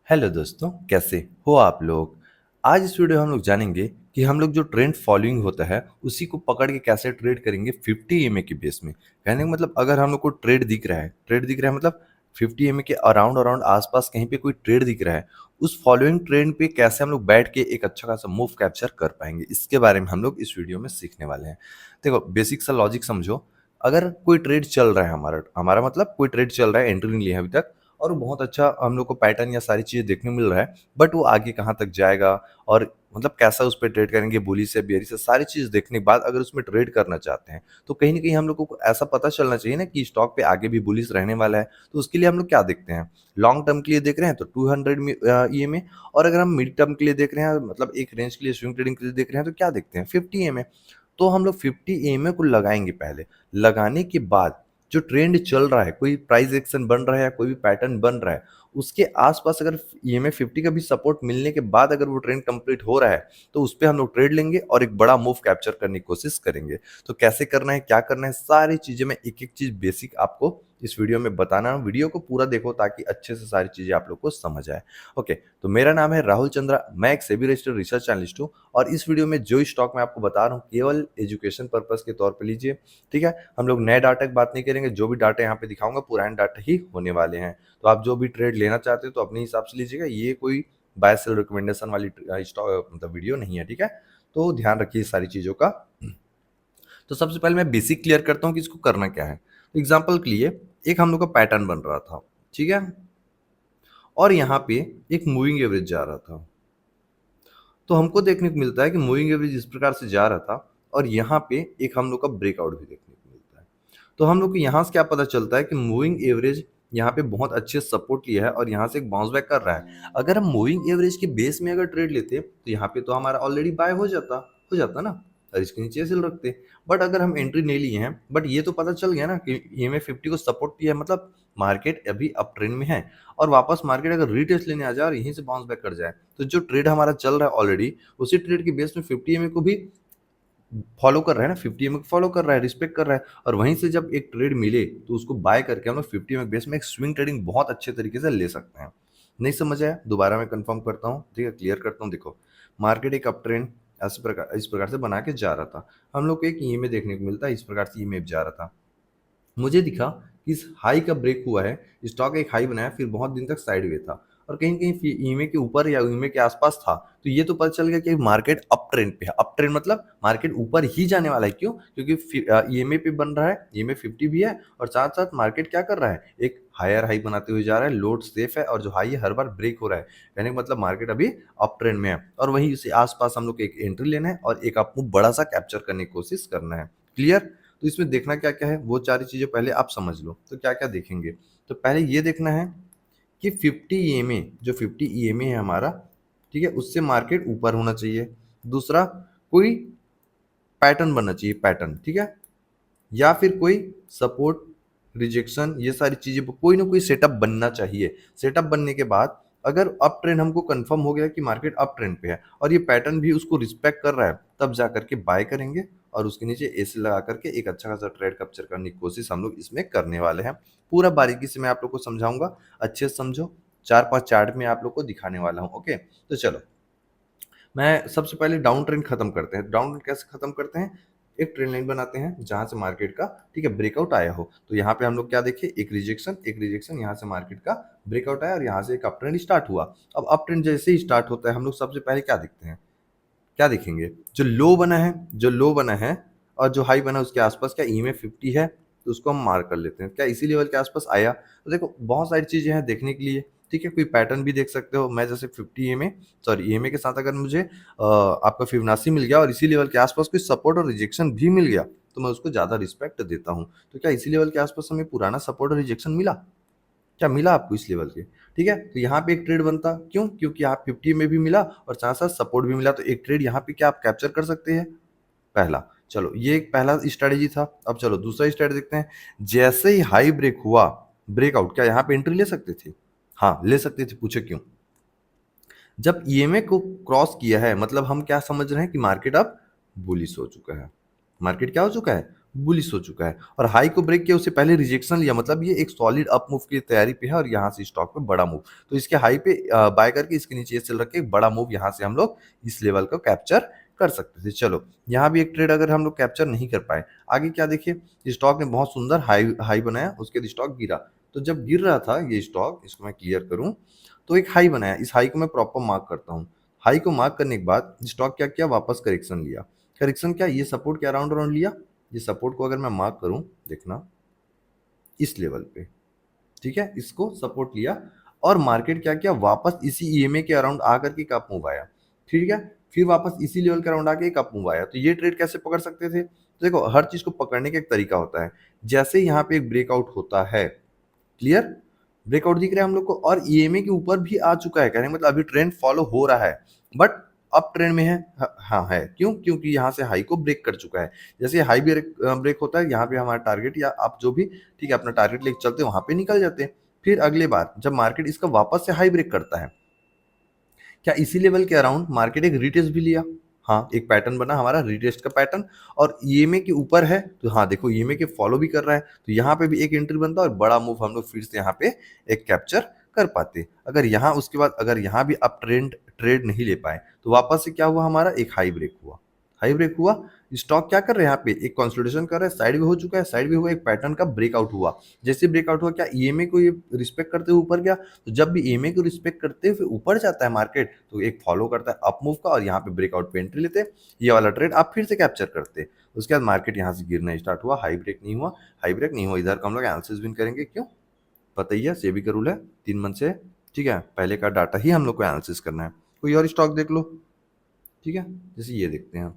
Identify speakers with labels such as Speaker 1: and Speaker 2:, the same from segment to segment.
Speaker 1: Hello दोस्तों, कैसे हो आप लोग। आज इस वीडियो में हम लोग जानेंगे कि हम लोग जो ट्रेंड फॉलोइंग होता है उसी को पकड़ के कैसे ट्रेड करेंगे 50 ईएमए के बेस में। कहने का मतलब अगर हम लोग को ट्रेड दिख रहा है मतलब 50 ईएमए के अराउंड अराउंड आसपास कहीं पे कोई ट्रेड दिख रहा है, उस फॉलोइंग ट्रेंड पे कैसे हम लोग बैठ के एक अच्छा खासा मूव कैप्चर कर पाएंगे, इसके बारे में हम लोग इस वीडियो में सीखने वाले हैं। देखो, बेसिक सा लॉजिक समझो। अगर कोई ट्रेड चल रहा है, हमारा हमारा मतलब कोई ट्रेड चल रहा है, एंट्री नहीं लिया है अभी तक, और वो बहुत अच्छा हम लोग को पैटर्न या सारी चीज़ें देखने को मिल रहा है, बट वो आगे कहाँ तक जाएगा और मतलब कैसा उस पर ट्रेड करेंगे, बुलिश से बेयरिश से सारी चीज़ देखने के बाद अगर उसमें ट्रेड करना चाहते हैं तो कहीं ना कहीं हम लोग को ऐसा पता चलना चाहिए ना कि स्टॉक पे आगे भी बुलिश रहने वाला है। तो उसके लिए हम लोग क्या देखते हैं, लॉन्ग टर्म के लिए देख रहे हैं तो 200 ईएमए, और अगर हम मिड टर्म के लिए देख रहे हैं मतलब एक रेंज के लिए स्विंग ट्रेडिंग के लिए देख रहे हैं तो क्या देखते हैं, 50 ईएमए। तो हम लोग 50 ईएमए को लगाएंगे पहले। लगाने के बाद जो ट्रेंड चल रहा है, कोई प्राइस एक्शन बन रहा है या कोई भी पैटर्न बन रहा है, उसके आसपास अगर ईएमए 50 का भी सपोर्ट मिलने के बाद अगर वो ट्रेंड कंप्लीट हो रहा है तो उस पे हम लोग ट्रेड लेंगे और एक बड़ा मूव कैप्चर करने की कोशिश करेंगे। तो कैसे करना है, क्या करना है, सारी चीजें मैं एक एक चीज बेसिक आपको इस वीडियो में बताना हूं। वीडियो को पूरा देखो ताकि अच्छे से सारी चीजें आप लोग को समझ आए। ओके, तो मेरा नाम है राहुल चंद्रा, मैं एक सेबी रजिस्टर्ड रिसर्च एनालिस्ट हूँ और इस वीडियो में जो स्टॉक मैं आपको बता रहा हूँ केवल एजुकेशन पर्पज के तौर पर लीजिए। ठीक है, हम लोग नए डाटा की बात नहीं करेंगे, जो भी डाटा यहाँ पे दिखाऊंगा पुराने डाटा ही होने वाले हैं। तो आप जो भी ट्रेड लेना चाहते हो तो अपने हिसाब से लीजिएगा, ये कोई बाय सेल रिकमेंडेशन वाली स्टॉक मतलब वीडियो नहीं है। ठीक है, तो ध्यान रखिए इस सारी चीजों का। तो सबसे पहले मैं बेसिक क्लियर करता हूँ कि इसको करना क्या है। तो एग्जाम्पल के लिए एक हम लोग का पैटर्न बन रहा था, ठीक है, और यहाँ पे एक मूविंग एवरेज जा रहा था। तो हमको देखने को मिलता है कि मूविंग एवरेज इस प्रकार से जा रहा था और यहाँ पे एक हम लोग का ब्रेकआउट भी देखने को मिलता है। तो हम लोग को यहाँ से क्या पता चलता है कि मूविंग एवरेज यहाँ पे बहुत अच्छे सपोर्ट लिया है और यहाँ से एक बाउंस बैक कर रहा है। अगर हम मूविंग एवरेज के बेस में अगर ट्रेड लेते तो यहाँ पे तो हमारा ऑलरेडी बाय हो जाता ना, और इसके नीचे सेल रखते। बट अगर हम एंट्री नहीं लिए हैं, बट ये तो पता चल गया ना कि ईएमए 50 को सपोर्ट किया है, मतलब मार्केट अभी अप ट्रेंड में है। और वापस मार्केट अगर रीटेस्ट लेने आ जाए और यहीं से बाउंस बैक कर जाए तो जो ट्रेड हमारा चल रहा है ऑलरेडी, उसी ट्रेड के बेस में 50 ईएमए को भी फॉलो कर रहा है ना, 50 को फॉलो कर रहा है, रिस्पेक्ट कर रहा है। और वहीं से जब एक ट्रेड मिले तो उसको बाय करके हम लोग 50 बेस में एक स्विंग ट्रेडिंग बहुत अच्छे तरीके से ले सकते हैं। नहीं समझ आया, दोबारा मैं कंफर्म करता हूँ, ठीक है, क्लियर करता हूँ। देखो, मार्केट एक अप ट्रेंड इस प्रकार से बना के जा रहा था। हम लोग को एक ईएमए देखने को मिलता है, इस प्रकार से ईएमए जा रहा था। मुझे दिखा कि इस हाई का ब्रेक हुआ है, स्टॉक एक हाई बनाया, फिर बहुत दिन तक साइडवे था और कहीं कहीं ईमे के ऊपर या ईमे के आसपास था। तो ये तो पता चल गया कि मार्केट अप ट्रेंड पे है। अप ट्रेंड मतलब मार्केट ऊपर ही जाने वाला है। क्यों? क्योंकि ईएमए पे बन रहा है, ईएमए 50 भी है और साथ साथ मार्केट क्या कर रहा है, एक हायर हाई बनाते हुए जा रहा है। लोड सेफ है और जो हाई है हर बार ब्रेक हो रहा है, कहने का मतलब मार्केट अभी अप ट्रेंड में है और वहीं उसी आसपास हम लोग को एक एंट्री लेना है और एक आपको बड़ा सा कैप्चर करने की कोशिश करना है। क्लियर? तो इसमें देखना क्या क्या है वो सारी चीजें पहले आप समझ लो। तो क्या क्या देखेंगे, तो पहले ये देखना है कि 50 ईएमए, जो 50 ईएमए है हमारा, ठीक है, उससे मार्केट ऊपर होना चाहिए। दूसरा, कोई पैटर्न बनना चाहिए, पैटर्न, ठीक है, या फिर कोई सपोर्ट, रिजेक्शन, ये सारी चीजें कोई ना कोई सेटअप बनना चाहिए। सेटअप बनने के बाद अगर अप ट्रेंड हमको कंफर्म हो गया कि मार्केट अप ट्रेंड पे है और ये पैटर्न भी उसको रिस्पेक्ट कर रहा है, तब जा करके बाय करेंगे और उसके नीचे एसी लगा करके एक अच्छा खासा ट्रेड कैप्चर करने की कोशिश हम लोग इसमें करने वाले हैं। पूरा बारीकी से मैं आप लोग को समझाऊंगा, अच्छे से समझो। 4-5 चार्ट में आप लोग को दिखाने वाला हूँ। ओके, तो चलो, मैं सबसे पहले डाउन ट्रेंड खत्म करते हैं। डाउन ट्रेंड कैसे खत्म करते हैं, एक ट्रेंड लाइन बनाते हैं जहां से मार्केट का, ठीक है, ब्रेकआउट आया हो। तो यहाँ पे हम लोग क्या देखें, एक रिजेक्शन यहाँ से मार्केट का ब्रेकआउट आया और यहाँ से एक अप ट्रेंड स्टार्ट हुआ। अब अप ट्रेंड जैसे ही स्टार्ट होता है हम लोग सबसे पहले क्या देखते हैं, क्या देखेंगे, जो लो बना है और जो हाई बना है उसके आसपास क्या ईएमए 50 है, तो उसको हम मार्क कर लेते हैं। क्या इसी लेवल के आसपास आया? तो देखो, बहुत सारी चीजें हैं देखने के लिए, ठीक है, कोई पैटर्न भी देख सकते हो। मैं जैसे 50 ईएमए, सॉरी ईएमए के साथ अगर मुझे आपका फिबोनाची मिल गया और इसी लेवल के आसपास कोई सपोर्ट और रिजेक्शन भी मिल गया तो मैं उसको ज्यादा रिस्पेक्ट देता हूँ। तो क्या इसी लेवल के आसपास हमें पुराना सपोर्ट और रिजेक्शन मिला? क्या मिला आपको इस लेवल के? ठीक है, तो यहाँ पे एक ट्रेड बनता, क्यों? क्योंकि आप 50 में भी मिला और साथ साथ सपोर्ट भी मिला, तो एक ट्रेड यहाँ पे क्या आप कैप्चर कर सकते हैं, पहला। चलो, ये एक पहला स्ट्रेटेजी था। अब चलो दूसरा स्ट्रेटेजी देखते हैं। जैसे ही हाई ब्रेक हुआ, ब्रेकआउट, क्या यहाँ पे एंट्री ले सकते थे? हाँ, ले सकते थे। पूछे क्यों? जब ईएमए को क्रॉस किया है मतलब हम क्या समझ रहे हैं कि मार्केट अब बुलिश हो चुका है। मार्केट क्या हो चुका है? बुलिश हो चुका है और हाई को ब्रेक किया, उससे पहले रिजेक्शन लिया, मतलब ये एक सॉलिड अप मूव की तैयारी पे है और यहाँ से स्टॉक पे बड़ा मूव। तो इसके हाई पे बाय करके इसके नीचे ये सेल रख के एक बड़ा मूव यहाँ से हम लोग इस लेवल को कैप्चर कर सकते थे। चलो यहाँ भी एक ट्रेड अगर हम लोग कैप्चर नहीं कर पाए, आगे क्या देखिए, स्टॉक ने बहुत सुंदर हाई हाई बनाया, उसके बाद स्टॉक गिरा। तो जब गिर रहा था ये स्टॉक, इसको मैं क्लियर करूं, तो एक हाई बनाया, इस हाई को मैं प्रॉपर मार्क करता हूँ। हाई को मार्क करने के बाद स्टॉक क्या किया, वापस करेक्शन लिया। करेक्शन क्या, ये सपोर्ट के अराउंड अराउंड लिया। ये सपोर्ट को अगर मैं मार्क करूं, देखना इस लेवल पे, ठीक है, इसको सपोर्ट लिया और मार्केट क्या किया, वापस इसी ईएमए के अराउंड आकर के एक अप मूव आया, ठीक है, फिर वापस इसी लेवल के अराउंड आके एक अप मूव आया। तो ये ट्रेड कैसे पकड़ सकते थे, तो देखो हर चीज को पकड़ने का एक तरीका होता है। जैसे यहाँ पे एक ब्रेकआउट होता है, क्लियर, ब्रेकआउट दिख रहा है हम लोग को और ईएमए के ऊपर भी आ चुका है, कहने का मतलब अभी ट्रेंड फॉलो हो रहा है, बट अप ट्रेंड में है। हाँ है, क्यों, क्योंकि यहाँ से हाई को ब्रेक कर चुका है। जैसे हाई ब्रेक होता है, यहाँ पे हमारा टारगेट या आप जो भी, ठीक है, अपना टारगेट लेके चलते हैं, वहां पे निकल जाते हैं। फिर अगले बार जब मार्केट इसका वापस से हाई ब्रेक करता है, क्या इसी लेवल के अराउंड मार्केट एक रिटेस्ट भी लिया। हाँ, एक पैटर्न बना हमारा रिटेस्ट का पैटर्न, और ईएमए के ऊपर है, तो हाँ देखो ईएमए के फॉलो भी कर रहा है, तो यहाँ पे भी एक एंट्री बनता है और बड़ा मूव हम लोग फिर से यहाँ पे एक कैप्चर कर पाते। अगर यहाँ उसके बाद अगर यहाँ भी अप ट्रेंड ट्रेड नहीं ले पाए, तो वापस से क्या हुआ, हमारा एक हाई ब्रेक हुआ। हाई ब्रेक हुआ, स्टॉक क्या कर रहे हैं, यहाँ पे एक कंसोलिडेशन कर रहा है, साइड में हो चुका है, साइड में हुआ, एक पैटर्न का ब्रेकआउट हुआ। जैसे ब्रेकआउट हुआ, क्या ईएमए को ये रिस्पेक्ट करते हुए ऊपर गया, तो जब भी ईएमए को रिस्पेक्ट करते हुए ऊपर जाता है मार्केट, तो एक फॉलो करता है अप मूव का और यहाँ पे ब्रेकआउट पे एंट्री लेते हैं। ये वाला ट्रेड आप फिर से कैप्चर करते हैं। उसके बाद मार्केट यहाँ से गिरना स्टार्ट हुआ, हाई ब्रेक नहीं हुआ, हाई ब्रेक नहीं हुआ, इधर का हम लोग एनालिसिस विन करेंगे। क्यों, पता ही है, सेबी का रूल है 3 मंथ से, ठीक है, पहले का डाटा ही हम लोग को एनालिसिस करना है। कोई और स्टॉक देख लो, ठीक है, जैसे ये देखते हैं,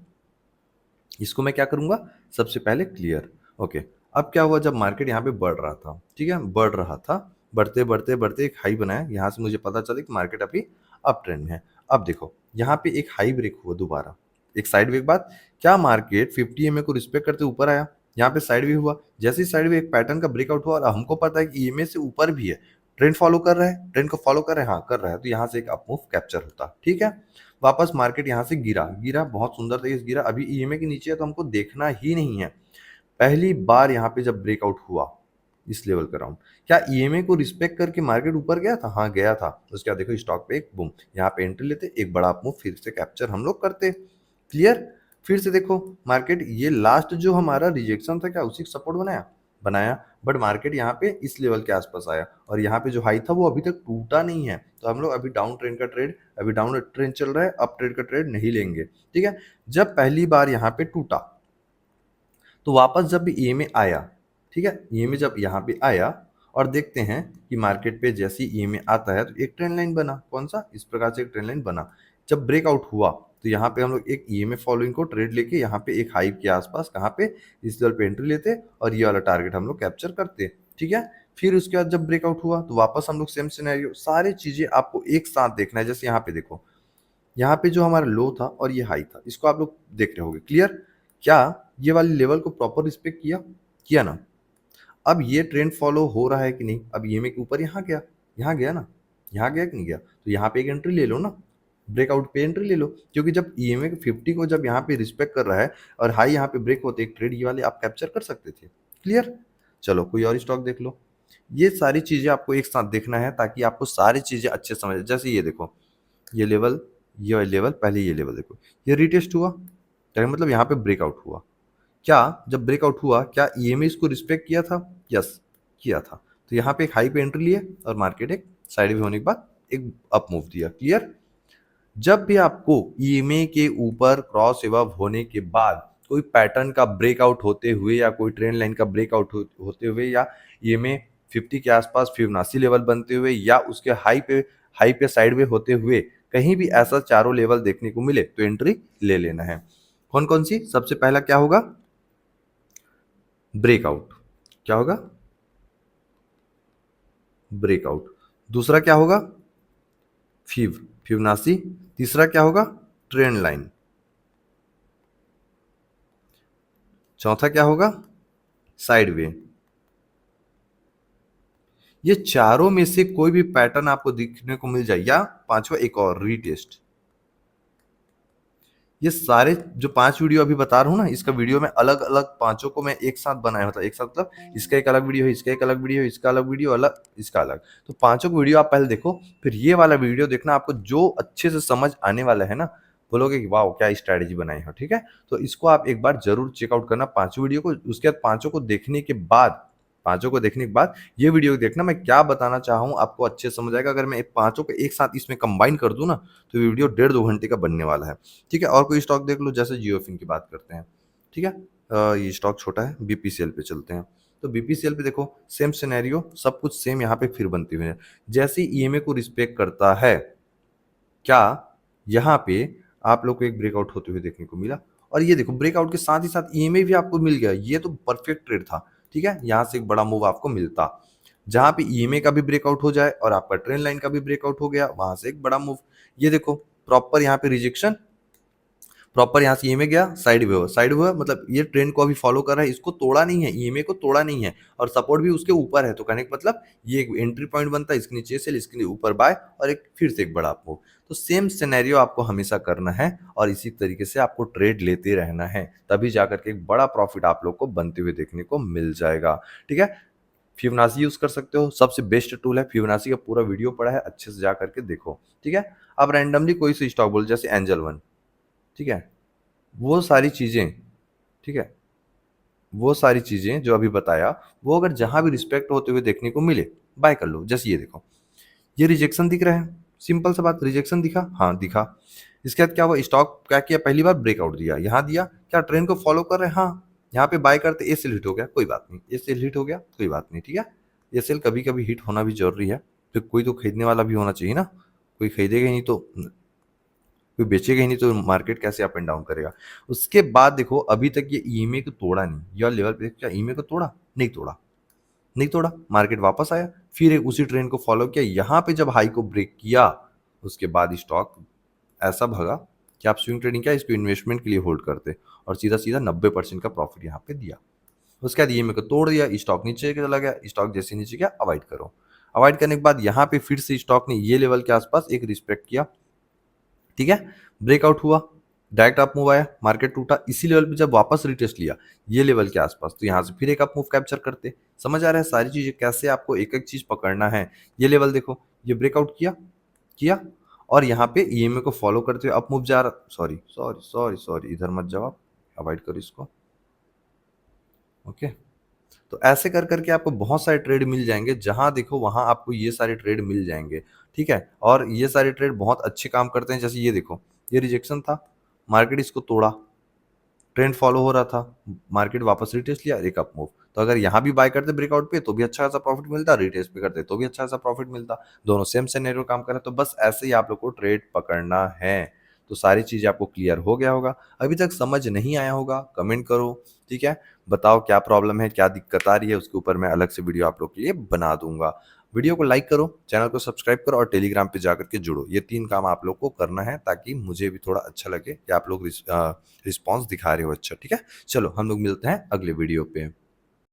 Speaker 1: इसको मैं क्या करूंगा, सबसे पहले क्लियर। ओके, अब क्या हुआ, जब मार्केट यहाँ पे बढ़ रहा था, ठीक है, बढ़ रहा था, बढ़ते बढ़ते बढ़ते एक हाई बनाया, यहाँ से मुझे पता चला कि मार्केट अभी अप ट्रेंड में है। अब देखो यहाँ पे एक हाई ब्रेक हुआ दोबारा, एक साइड वे के बाद, क्या मार्केट 50 EMA को रिस्पेक्ट करते ऊपर आया, यहाँ पे साइड वे हुआ, जैसे ही साइड वे एक पैटर्न का ब्रेकआउट हुआ और हमको पता है कि ईएमए से ऊपर भी है, ट्रेंड फॉलो कर रहा है, ट्रेंड को फॉलो कर रहा है, हाँ कर रहा है, तो यहाँ से एक अप मूव कैप्चर होता, ठीक है। वापस मार्केट यहाँ से गिरा, गिरा बहुत सुंदर तरीके से गिरा, अभी ईएमए के नीचे है तो हमको देखना ही नहीं है। पहली बार यहाँ पे जब ब्रेकआउट हुआ इस लेवल का राउंड, क्या ईएमए को रिस्पेक्ट करके मार्केट ऊपर गया था, हाँ गया था। उसके बाद देखो स्टॉक पे एक बूम, यहाँ पे एंट्री लेते, एक बड़ा मूव फिर से कैप्चर हम लोग करते, क्लियर। फिर से देखो मार्केट, ये लास्ट जो हमारा रिजेक्शन था, क्या उसी सपोर्ट बनाया, बनाया, बट मार्केट यहाँ पे इस लेवल के आसपास आया और यहाँ पे जो हाई था वो अभी तक टूटा नहीं है, तो हम लोग अभी डाउन ट्रेंड का ट्रेड, अभी डाउन ट्रेंड चल रहा है, अप ट्रेंड का ट्रेड नहीं लेंगे, ठीक है। जब पहली बार यहाँ पे टूटा, तो वापस जब भी ईएमए आया, ठीक है, ईएमए जब यहाँ पे आया और देखते हैं कि मार्केट पे जैसे ही ईएमए आता है तो एक ट्रेंड लाइन बना, कौन सा, इस प्रकार से एक ट्रेंड लाइन बना। जब ब्रेकआउट हुआ तो यहाँ पे हम लोग एक ईएमए फॉलोइंग को ट्रेड लेके यहाँ पे एक हाई के आसपास, कहाँ पे, इस लेवल पे एंट्री लेते और ये वाला टारगेट हम लोग कैप्चर करते, ठीक है। फिर उसके बाद जब ब्रेकआउट हुआ तो वापस हम लोग सेम सिनेरियो, सारी चीजें आपको एक साथ देखना है। जैसे यहाँ पे देखो, यहाँ पे जो हमारा लो था और ये हाई था, इसको आप लोग देख रहे होगे, क्लियर। क्या ये वाली लेवल को प्रॉपर रिस्पेक्ट किया, किया ना। अब ये ट्रेंड फॉलो हो रहा है कि नहीं, अब ईएमए के ऊपर यहाँ गया, यहाँ गया ना, यहाँ गया कि नहीं गया, तो यहाँ पे एक एंट्री ले लो ना, ब्रेकआउट पे एंट्री ले लो, क्योंकि जब ईएमए 50 को जब यहाँ पे रिस्पेक्ट कर रहा है और हाई यहाँ पे ब्रेक होते, एक ट्रेड ये वाले आप कैप्चर कर सकते थे, क्लियर। चलो कोई और स्टॉक देख लो। ये सारी चीजें आपको एक साथ देखना है ताकि आपको सारी चीजें अच्छे समझ, जैसे ये देखो, ये लेवल, ये लेवल, पहले ये लेवल देखो, ये रिटेस्ट हुआ, तो मतलब यहाँ पे ब्रेकआउट हुआ। क्या जब ब्रेकआउट हुआ, क्या ईएमए इसको रिस्पेक्ट किया था, यस किया था, तो यहाँ पे एक हाई पे एंट्री लिए और मार्केट एक साइड में होने के बाद एक अप मूव दिया, क्लियर। जब भी आपको ईएमए के ऊपर क्रॉस एवब होने के बाद कोई पैटर्न का ब्रेकआउट होते हुए या कोई ट्रेंड लाइन का ब्रेकआउट होते हुए या ईएमए 50 के आसपास फिबोनाची लेवल बनते हुए या उसके हाई पे साइडवे होते हुए कहीं भी ऐसा चारों लेवल देखने को मिले तो एंट्री ले लेना है। कौन कौन सी, सबसे पहला क्या होगा, ब्रेकआउट, क्या होगा, ब्रेकआउट। दूसरा क्या होगा, फिबोनाची। तीसरा क्या होगा, ट्रेंड लाइन। चौथा क्या होगा, साइडवे। ये चारों में से कोई भी पैटर्न आपको दिखने को मिल जाए, या पांचवा एक और, रीटेस्ट। ये सारे जो 5 वीडियो अभी बता रहा हूँ ना, इसका वीडियो मैं अलग-अलग पाँचों को मैं एक साथ बनाया, मतलब एक साथ मतलब इसका एक अलग वीडियो है, इसका एक अलग वीडियो है, इसका अलग वीडियो अलग, इसका अलग। तो पाँचों को वीडियो आप पहले देखो, फिर ये वाला वीडियो देखना, आपको जो अच्छे से समझ आने वाला है ना, बोलोगे कि वाओ! क्या स्ट्रैटेजी बनाई है, ठीक है? तो इसको आप एक बार ज़रूर चेकआउट करना पाँचों वीडियो को, उसके बाद पाँचों को देखने के बाद ये वीडियो देखना, मैं क्या बताना चाहा हूँ आपको अच्छे से समझ आएगा। अगर मैं पाँचों को एक साथ इसमें कंबाइन कर दूँ ना, तो ये वीडियो डेढ़ 2 घंटे का बनने वाला है, ठीक है? और कोई स्टॉक देख लो, जैसे जियोफिन की बात करते हैं, ठीक है? ये स्टॉक छोटा है, बीपीसीएल पे चलते हैं। तो बीपीसीएल पे देखो सेम सिनेरियो, सब कुछ सेम यहाँ पे फिर बनती हुई है। जैसे ही ईएमए को रिस्पेक्ट करता है, क्या यहाँ पे आप लोग को एक ब्रेकआउट होते हुए देखने को मिला, और ये देखो ब्रेकआउट के साथ ही साथ ईएमए भी आपको मिल गया। ये तो परफेक्ट ट्रेड था, ठीक है? यहाँ से एक बड़ा मूव आपको मिलता, जहाँ पे ईएमए का भी ब्रेकआउट हो जाए और आपका ट्रेंड लाइन का भी ब्रेकआउट हो गया, वहां से एक बड़ा मूव। ये देखो प्रॉपर यहाँ पे रिजेक्शन, प्रॉपर यहाँ से ईएमए गया, साइड वे मतलब ये ट्रेंड को अभी फॉलो कर रहा है, इसको तोड़ा नहीं है, ईएमए को तोड़ा नहीं है, और सपोर्ट भी उसके ऊपर है। तो कहने का मतलब ये एक एंट्री पॉइंट बनता है, इसके नीचे सेल, इसके ऊपर बाय, और एक फिर से एक बड़ा मूव। तो सेम सिनेरियो आपको हमेशा करना है और इसी तरीके से आपको ट्रेड लेते रहना है, तभी जाकर के एक बड़ा प्रॉफिट आप लोग को बनते हुए देखने को मिल जाएगा, ठीक है? फिबोनाची यूज कर सकते हो, सबसे बेस्ट टूल है। फिबोनाची का पूरा वीडियो पड़ा है, अच्छे से जा करके देखो, ठीक है? अब रैंडमली कोई सी स्टॉक बोल, जैसे एंजल वन, ठीक है? वो सारी चीज़ें, ठीक है? वो सारी चीज़ें जो अभी बताया, वो अगर जहाँ भी रिस्पेक्ट होते हुए देखने को मिले, बाय कर लो। जैसे ये देखो, ये रिजेक्शन दिख रहा है, सिंपल सा बात, रिजेक्शन दिखा? हाँ, दिखा। इसके बाद क्या हुआ, स्टॉक क्या किया, पहली बार ब्रेकआउट दिया, यहाँ दिया, क्या ट्रेंड को फॉलो कर रहे हैं? हाँ, यहाँ पे बाय करते, ए सेल हिट हो गया, कोई बात नहीं, ए सेल हिट हो गया, कोई बात नहीं, ठीक है? ए सेल कभी-कभी हिट होना भी ज़रूरी है, फिर कोई तो खरीदने वाला भी होना चाहिए ना, कोई खरीदेगा ही नहीं तो कोई बेचेगा ही नहीं, तो मार्केट कैसे अप एंड डाउन करेगा। उसके बाद देखो अभी तक ये ईएमए को तोड़ा नहीं, यह लेवल पे क्या ईएमए को तोड़ा? नहीं तोड़ा, नहीं तोड़ा, मार्केट वापस आया, फिर एक उसी ट्रेंड को फॉलो किया, यहाँ पे जब हाई को ब्रेक किया, उसके बाद स्टॉक ऐसा भगा कि आप स्विंग ट्रेडिंग क्या इसको इन्वेस्टमेंट के लिए होल्ड करते, और सीधा सीधा 90% का प्रॉफिट यहाँ पे दिया। उसके बाद ईएमए को तोड़ दिया, स्टॉक नीचे चला गया, स्टॉक जैसे नीचे गया अवॉइड करो। अवॉइड करने के बाद यहाँ पे फिर से स्टॉक ने ये लेवल के आसपास एक रिस्पेक्ट किया, ठीक है? ब्रेकआउट हुआ, डायरेक्ट अप मूव आया, मार्केट टूटा, इसी लेवल पे जब वापस रिटेस्ट लिया ये लेवल के आसपास, तो यहाँ से फिर एक अप मूव कैप्चर करते। समझ आ रहा है सारी चीजें कैसे आपको एक एक चीज पकड़ना है। ये लेवल देखो, ये ब्रेकआउट किया, किया, और यहाँ पे ईएमए को फॉलो करते हुए अप मूव जा रहा, सॉरी सॉरी सॉरी सॉरी, इधर मत जाओ आप, अवॉइड करो इसको, ओके? तो ऐसे कर करके आपको बहुत सारे ट्रेड मिल जाएंगे, जहां देखो वहां आपको ये सारे ट्रेड मिल जाएंगे, ठीक है? और ये सारे ट्रेड बहुत अच्छे काम करते हैं। जैसे ये देखो, ये रिजेक्शन था, मार्केट इसको तोड़ा, ट्रेंड फॉलो हो रहा था, मार्केट वापस रिटेस्ट लिया, एक अप मूव। तो अगर यहाँ भी बाय करते ब्रेकआउट पे तो भी अच्छा खासा प्रॉफिट मिलता, रिटेस्ट पे करते तो भी अच्छा खासा प्रॉफिट मिलता, दोनों सेम सिनेरियो काम कर रहे हैं। तो बस ऐसे ही आप लोग को ट्रेड पकड़ना है। तो सारी चीजें आपको क्लियर हो गया होगा। अभी तक समझ नहीं आया होगा, कमेंट करो, ठीक है? बताओ क्या प्रॉब्लम है, क्या दिक्कत आ रही है, उसके ऊपर मैं अलग से वीडियो आप लोग के लिए बना दूंगा। वीडियो को लाइक करो, चैनल को सब्सक्राइब करो और टेलीग्राम पे जाकर के जुड़ो। ये 3 काम आप लोग को करना है, ताकि मुझे भी थोड़ा अच्छा लगे कि आप लोग रिस्पॉन्स दिखा रहे हो अच्छा, ठीक है? चलो हम लोग मिलते हैं अगले वीडियो पे।